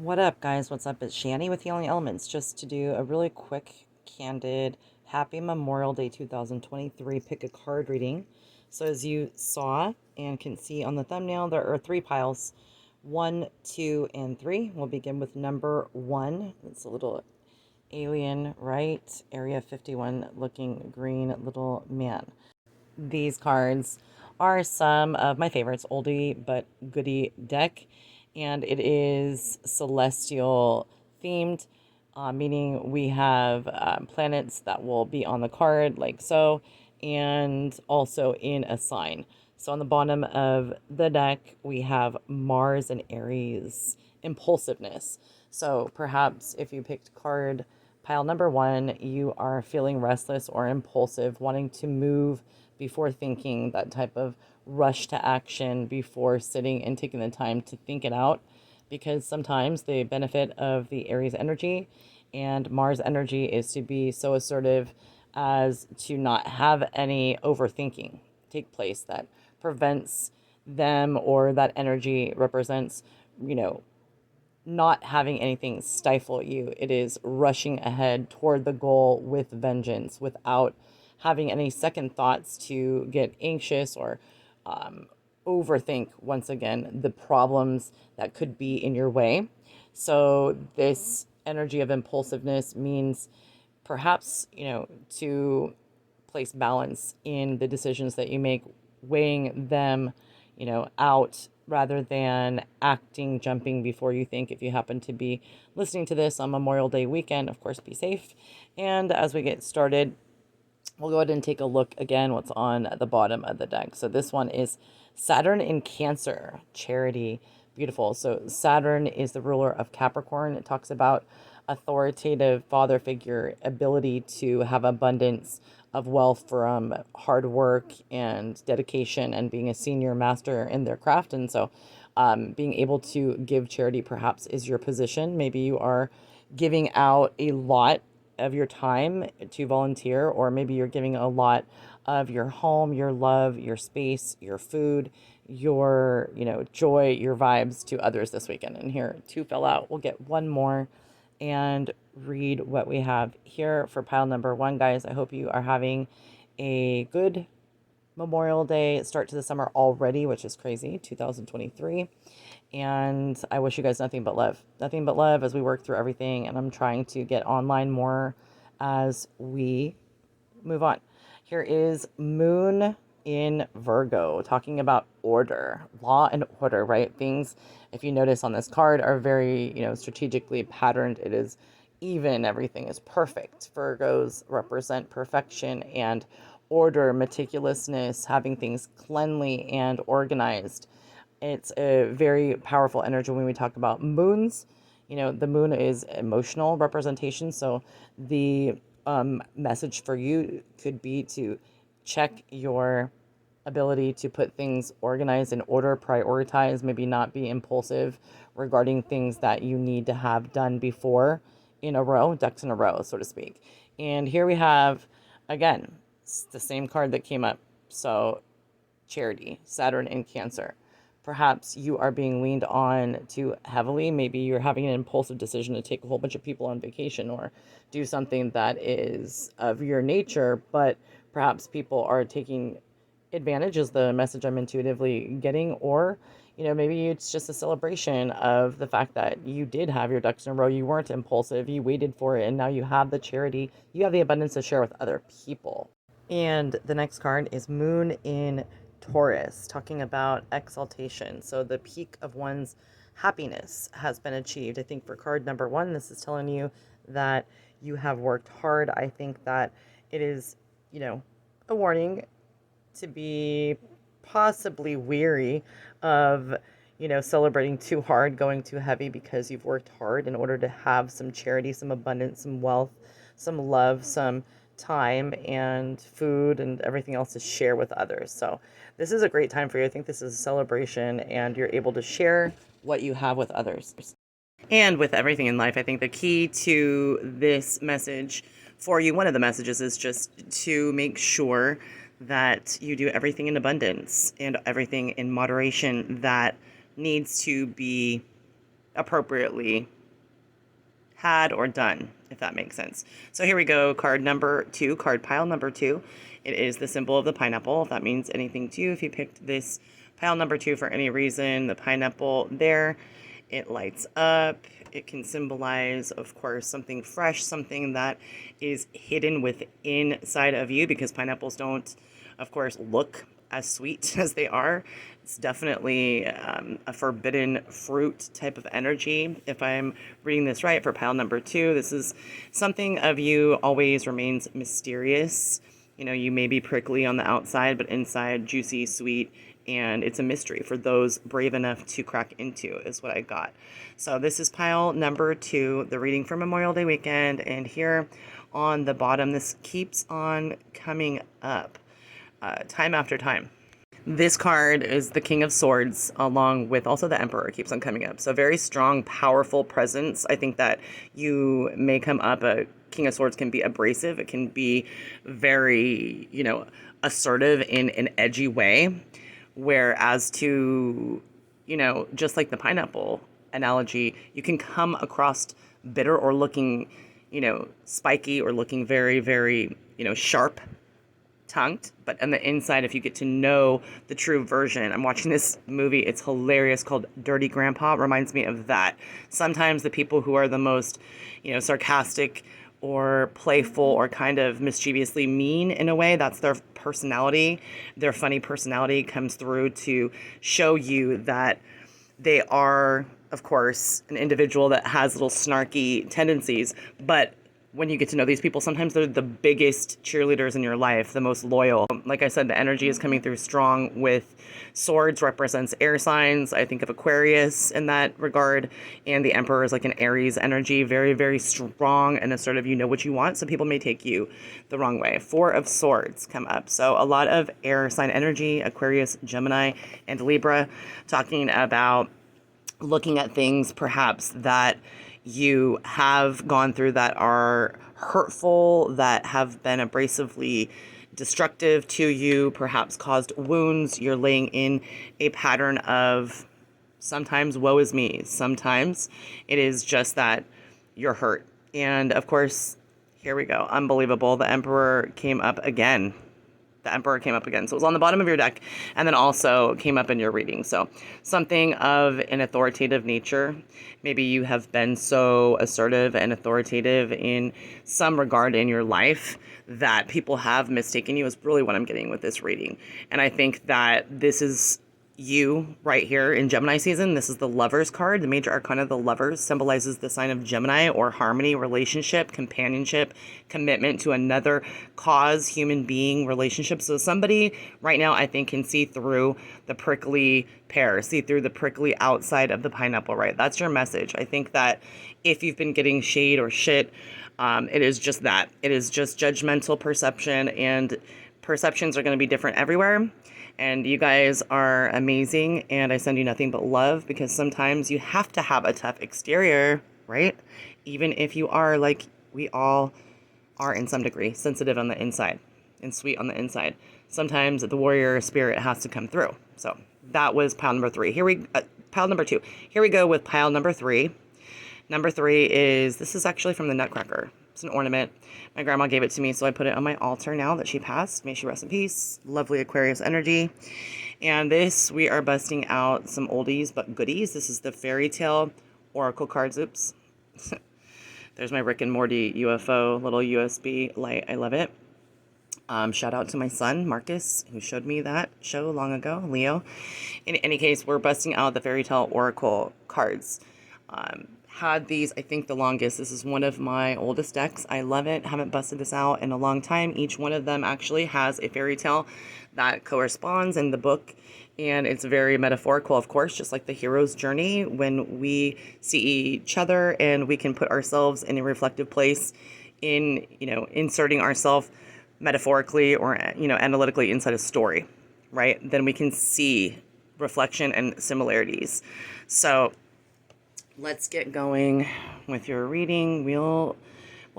What up, guys? What's up? It's Shani with Healing Elements, just to do a really quick, candid, happy Memorial Day 2023 pick a card reading. So, as you saw and can see on the thumbnail, there are three piles: one, two, and three. We'll begin with number one. It's a little alien, right? Area 51 looking green little man. These cards are some of my favorites, oldie but goodie deck, and it is celestial themed, meaning we have planets that will be on the card, like so, and also in a sign. So on the bottom of the deck, we have Mars and Aries, impulsiveness. So perhaps if you picked card pile number one, you are feeling restless or impulsive, wanting to move before thinking, that type of rush to action before sitting and taking the time to think it out. Because sometimes the benefit of the Aries energy and Mars energy is to be so assertive as to not have any overthinking take place that prevents them, or that energy represents, you know, not having anything stifle you. It is rushing ahead toward the goal with vengeance without having any second thoughts to get anxious or overthink, once again, the problems that could be in your way. So, this energy of impulsiveness means perhaps, to place balance in the decisions that you make, weighing them, out rather than acting, jumping before you think. If you happen to be listening to this on Memorial Day weekend, of course, be safe. And as we get started, we'll go ahead and take a look again what's on the bottom of the deck. So this one is Saturn in Cancer, charity. Beautiful. So Saturn is the ruler of Capricorn. It talks about authoritative father figure, ability to have abundance of wealth from hard work and dedication and being a senior master in their craft. And so being able to give charity perhaps is your position. Maybe you are giving out a lot of your time to volunteer, or maybe you're giving a lot of your home, your love, your space, your food, your, joy, your vibes to others this weekend. And here, two fell out. We'll get one more and read what we have here for pile number one, guys. I hope you are having a good Memorial Day start to the summer already, which is crazy, 2023. And I wish you guys nothing but love as we work through everything. And I'm trying to get online more as we move on. Here is Moon in Virgo, talking about order, law and order, right? Things, if you notice on this card, are very, strategically patterned. It is even, everything is perfect. Virgos represent perfection and order, meticulousness, having things cleanly and organized. It's a very powerful energy when we talk about moons. The moon is emotional representation. So the message for you could be to check your ability to put things organized in order, prioritize, maybe not be impulsive regarding things that you need to have done before, in a row, ducks in a row, so to speak. And here we have, again, the same card that came up. So, charity, Saturn in Cancer. Perhaps you are being leaned on too heavily. Maybe you're having an impulsive decision to take a whole bunch of people on vacation or do something that is of your nature, but perhaps people are taking advantage, is the message I'm intuitively getting. Or, maybe it's just a celebration of the fact that you did have your ducks in a row. You weren't impulsive, you waited for it, and now you have the charity, you have the abundance to share with other people. And the next card is Moon in Taurus, talking about exaltation. So the peak of one's happiness has been achieved. I think for card number one, this is telling you that you have worked hard. I think that it is, a warning to be possibly weary of, celebrating too hard, going too heavy, because you've worked hard in order to have some charity, some abundance, some wealth, some love, some time and food and everything else to share with others. So this is a great time for you. I think this is a celebration and you're able to share what you have with others. And with everything in life, I think the key to this message for you, one of the messages, is just to make sure that you do everything in abundance and everything in moderation that needs to be appropriately had or done, if that makes sense. So here we go, card number 2, card pile number 2. It is the symbol of the pineapple, if that means anything to you. If you picked this pile number 2 for any reason, the pineapple there, it lights up. It can symbolize, of course, something fresh, something that is hidden within inside of you, because pineapples don't, of course, look as sweet as they are. It's definitely a forbidden fruit type of energy. If I'm reading this right for pile number 2, this is something of you always remains mysterious. You know, you may be prickly on the outside, but inside juicy, sweet, and it's a mystery for those brave enough to crack into, is what I got. So this is pile number 2, the reading for Memorial Day weekend, and here on the bottom, this keeps on coming up time after time. This card is the King of Swords, along with also the Emperor keeps on coming up. So very strong, powerful presence. I think that you may come up, a King of Swords can be abrasive. It can be very, assertive in an edgy way. Whereas to, just like the pineapple analogy, you can come across bitter or looking, spiky or looking very, very, sharp tongued, but on the inside, if you get to know the true version, I'm watching this movie, it's hilarious, called Dirty Grandpa. It reminds me of that. Sometimes the people who are the most, sarcastic or playful or kind of mischievously mean in a way, that's their personality. Their funny personality comes through to show you that they are, of course, an individual that has little snarky tendencies, but when you get to know these people, sometimes they're the biggest cheerleaders in your life, the most loyal. Like I said, the energy is coming through strong with swords represents air signs. I think of Aquarius in that regard. And the Emperor is like an Aries energy, very, very strong and assertive. You know what you want. So people may take you the wrong way. 4 of Swords come up. So a lot of air sign energy, Aquarius, Gemini, and Libra, talking about looking at things perhaps that you have gone through that are hurtful, that have been abrasively destructive to you, perhaps caused wounds. You're laying in a pattern of sometimes woe is me. Sometimes it is just that you're hurt. And of course, here we go. Unbelievable. The Emperor came up again. The Emperor came up again. So it was on the bottom of your deck and then also came up in your reading. So something of an authoritative nature. Maybe you have been so assertive and authoritative in some regard in your life that people have mistaken you, is really what I'm getting with this reading. And I think that this is you right here in Gemini season. This is the Lovers card. The major arcana of the Lovers symbolizes the sign of Gemini, or harmony, relationship, companionship, commitment to another cause, human being, relationship. So somebody right now, I think, can see through the prickly pear, see through the prickly outside of the pineapple, right? That's your message. I think that if you've been getting shade or shit, it is just that. It is just judgmental perception, and perceptions are going to be different everywhere. And you guys are amazing, and I send you nothing but love, because sometimes you have to have a tough exterior, right? Even if you are, like we all are in some degree, sensitive on the inside and sweet on the inside. Sometimes the warrior spirit has to come through. So that was pile number 3. Pile number 2. Here we go with pile number 3. Number 3 this is actually from the Nutcracker. It's an ornament. My grandma gave it to me, so I put it on my altar now that she passed. May she rest in peace. Lovely Aquarius energy. And this, we are busting out some oldies but goodies. This is the Fairy Tale Oracle cards. Oops. There's my Rick and Morty UFO little USB light. I love it. Shout out to my son, Marcus, who showed me that show long ago, Leo. In any case, we're busting out the Fairy Tale Oracle cards. Had these, I think, the longest. This is one of my oldest decks. I love it. Haven't busted this out in a long time. Each one of them actually has a fairy tale that corresponds in the book, and it's very metaphorical, of course, just like the hero's journey. When we see each other and we can put ourselves in a reflective place in, inserting ourselves metaphorically or, analytically inside a story, right? Then we can see reflection and similarities. So let's get going with your reading. We'll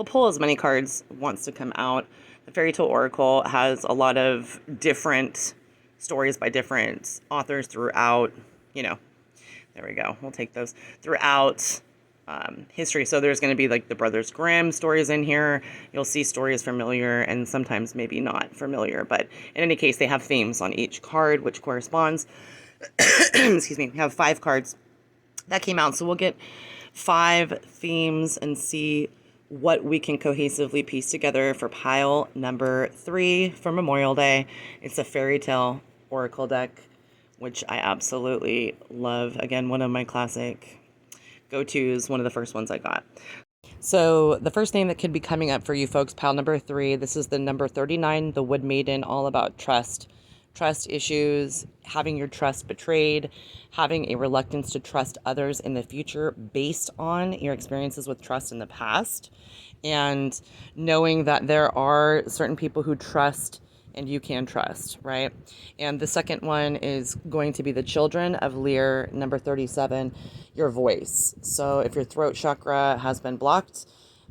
pull as many cards wants to come out. The Fairy Tale Oracle has a lot of different stories by different authors throughout, there we go. We'll take those throughout history. So there's going to be like the Brothers Grimm stories in here. You'll see stories familiar and sometimes maybe not familiar, but in any case, they have themes on each card, which corresponds. Excuse me. We have 5 cards that came out, so we'll get 5 themes and see what we can cohesively piece together for pile number 3 for Memorial Day. It's a fairy tale oracle deck, which I absolutely love. Again, one of my classic go-tos, one of the first ones I got. So the first name that could be coming up for you folks, pile number 3, this is the number 39, the Wood Maiden, all about trust issues, having your trust betrayed, having a reluctance to trust others in the future based on your experiences with trust in the past, and knowing that there are certain people who trust and you can trust, right? And the second one is going to be the Children of Lear, number 37, your voice. So if your throat chakra has been blocked,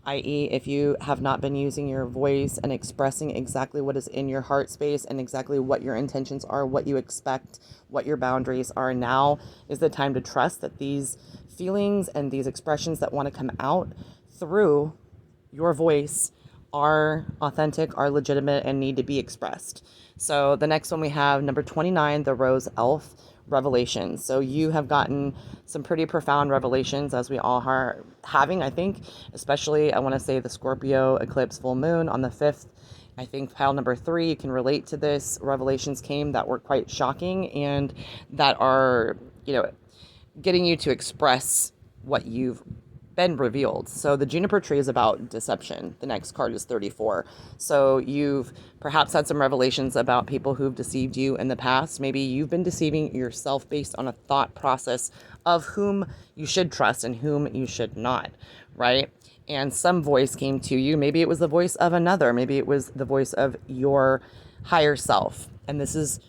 i.e., if you have not been using your voice and expressing exactly what is in your heart space and exactly what your intentions are, what you expect, what your boundaries are, now is the time to trust that these feelings and these expressions that want to come out through your voice are authentic, are legitimate, and need to be expressed. So the next one we have, number 29, the Rose Elf revelations. So you have gotten some pretty profound revelations, as we all are having, I think, especially I want to say the Scorpio eclipse full moon on the 5th. I think pile number 3, you can relate to this. Revelations came that were quite shocking and that are, getting you to express what you've been revealed. So the juniper tree is about deception. The next card is 34. So you've perhaps had some revelations about people who've deceived you in the past. Maybe you've been deceiving yourself based on a thought process of whom you should trust and whom you should not, right? And some voice came to you. Maybe it was the voice of another. Maybe it was the voice of your higher self. And this is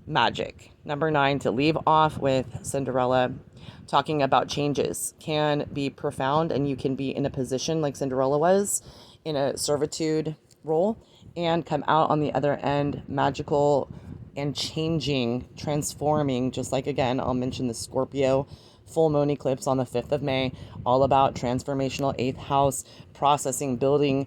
magic. Number 9, to leave off with Cinderella, talking about changes can be profound, and you can be in a position like Cinderella was in a servitude role and come out on the other end magical and changing, transforming, just like, again, I'll mention the Scorpio full moon eclipse on the 5th of May, all about transformational 8th house, processing, building,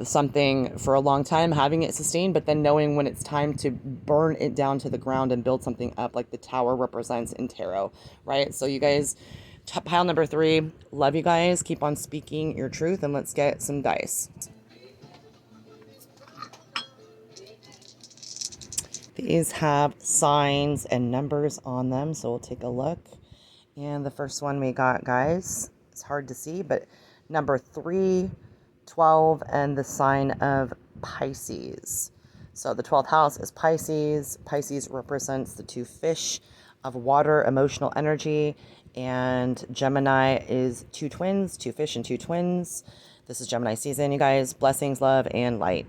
something for a long time, having it sustained, but then knowing when it's time to burn it down to the ground and build something up like the tower represents in tarot, right? So you guys, pile number 3, love you guys. Keep on speaking your truth, and let's get some dice. These have signs and numbers on them, so we'll take a look. And the first one we got, guys, it's hard to see, but number 3, 12, and the sign of Pisces. So the 12th house is Pisces. Pisces represents the 2 fish of water, emotional energy, and Gemini is 2 twins, 2 fish and 2 twins. This is Gemini season, you guys. Blessings, love, and light.